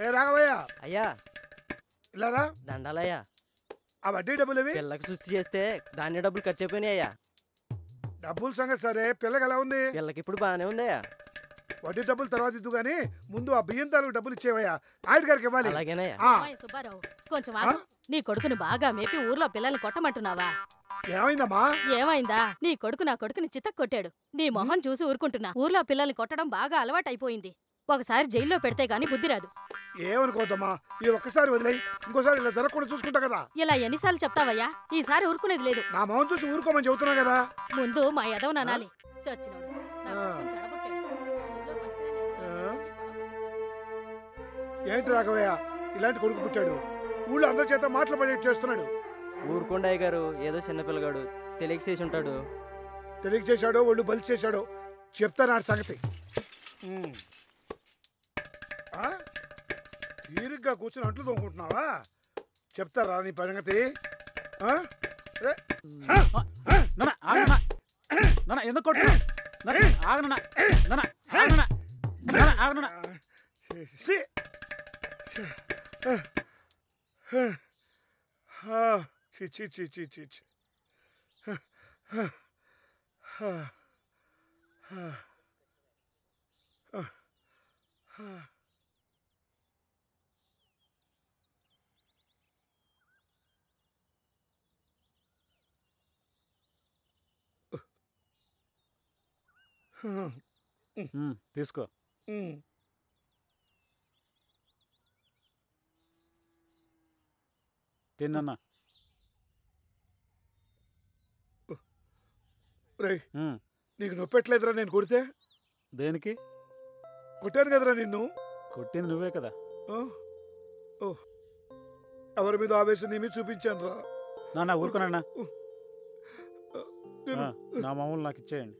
ఏ రాఘవయ్య అయ్యా ఇలారా దండాలయ్యా. ఆ వడ్డీ డబ్బులు ఇవి. పిల్లకి సుస్థి చేస్తే ధాన్య డబ్బులు ఖర్చు అయిపోయినాయి అయ్యా. డబ్బుల సంగతి సరే, పిల్లకి ఎలా ఉంది? పిల్లకి ఇప్పుడు బాగానే ఉందయ్యా. వడ్డీ డబ్బులు తర్వాత ఇద్దు గానీ ముందు ఆ బియ్యం తాలూకు డబ్బులు ఇచ్చేవయ్యా, నాయుడు గారికి ఇవ్వాలి. అలాగేనయ్యా. సుబ్బారావు కొంచెం ఆగు. నీ కొడుకుని బాగా మేపి ఊర్లో పిల్లల్ని కొట్టమంటున్నావా? ఏమైందమ్మా? ఏమైందా? నీ కొడుకు నా కొడుకుని చితక్ కొట్టాడు. నీ మొహం చూసి ఊరుకుంటున్నా. ఊర్లో పిల్లల్ని కొట్టడం బాగా అలవాటైపోయింది. ఒకసారి జైల్లో పెడితే గాని బుద్ధి రాదు. ఏమనుకోద్దమ్మా, ఈ ఒక్కసారి వదిలేయి, ఇంకోసారి ఇలా జరగకుండా చూసుకుంటా కదా. ఇలా ఎన్నిసార్లు చెప్తావయ్యా? ఈసారి ఊరుకునేది లేదు. నా మొహం చూసి ఊరుకోమని చెబుతున్నా కదా. ముందు మా యదవ నానాలి. చచ్చినోడు. నా కొడుకుని చెడగొట్టాడు. ఊళ్ళో పనికిరాని యదవ. ఏంటి రాఘవయ్య ఇలాంటి కొడుకు పుట్టాడు? ఊళ్ళో అందరి చేత మాటలు పడేట్టు చేస్తున్నాడు. ఊరుకోండి అయ్య గారు, ఏదో చిన్న పిల్లగాడు తెలియక చేసి ఉంటాడు. తెలియక చేశాడో ఒళ్ళు బలి చేశాడో చెప్తాను ఆ సంగతి. తీరిగ్గా కూర్చొని అంట్లు తోముకుంటున్నావా? చెప్తారా నీ సంగతి? ఎందుకు తీసుకో. తిన్నా. నీకు నొప్పెట్లేదురా నేను కొడితే? దేనికి కొట్టాను కదరా నిన్ను? కొట్టింది నువ్వే కదా. ఎవరి మీద ఆవేశం నీ మీద చూపించాను రా. నాన్న ఊరుకోనన్నా. నా మామూలు నాకు ఇచ్చేయండి.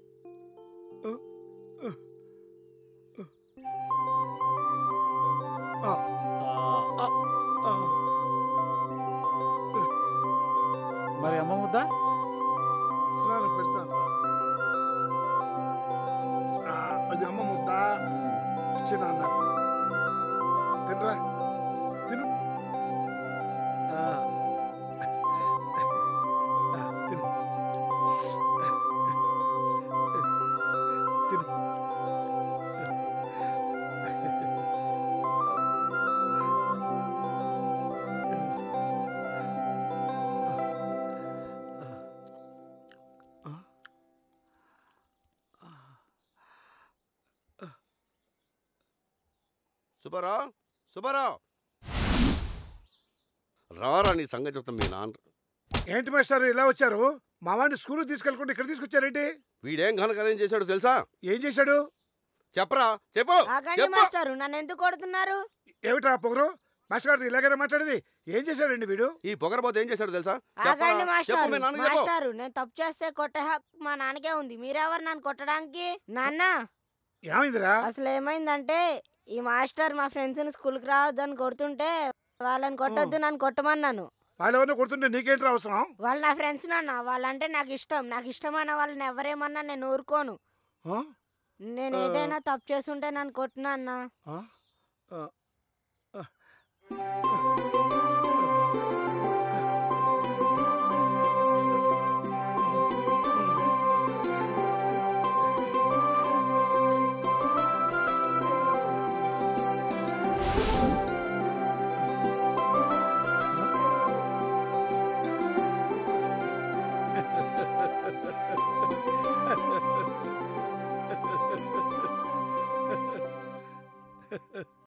మరి అమ్మ ముద్దా స్నానం పెడతాను. అది అమ్మ ముద్ద ఇచ్చిన తినరా, తిను. తిను తిను. సుబ్బారావు, సుబ్బారావు రారా, నీ సంగతి చెప్తాం. మీ నాన్న ఏంటి మాస్టర్ ఇలా వచ్చారు? మా వాడిని స్కూల్కి తీసుకెళ్ళకుండా ఇక్కడ తీసుకొచ్చారేంటి? వీడేం ఘనకార్యం చేశాడు తెలుసా? ఏం చేశాడు? చెప్పరా, చెప్పు. మాస్టారు నన్ను ఎందుకు కొడుతున్నారు? ఏమిట్రా పొగరు? మాస్టర్ గారు ఇలాగైనా మాట్లాడేది? ఏం చేశాడండి వీడు? ఈ పొగరబోతే ఏం చేశాడు తెలుసా? మాస్టారు నేను తప్పు చేస్తే కొట్టే హక్కు మా నాన్నకే ఉంది. మీరెవరు నన్ను కొట్టడానికి? నాన్న ఏమైందిరా? అసలు ఏమైందంటే ఈ మాస్టర్ మా ఫ్రెండ్స్ స్కూల్కి రావద్దని కొడుతుంటే వాళ్ళని కొట్టొద్దు నన్ను కొట్టమన్నాను. వాళ్ళు ఎవరిని కొడుతుంటే నీకేంటి అవసరం? వాళ్ళు నా ఫ్రెండ్స్ నాన్న. వాళ్ళంటే నాకు ఇష్టం. నాకు ఇష్టమైన వాళ్ళని ఎవరేమన్నా నేను ఊరుకోను. నేను ఏదైనా తప్పు చేస్తుంటే నన్ను కొట్టినా అన్న.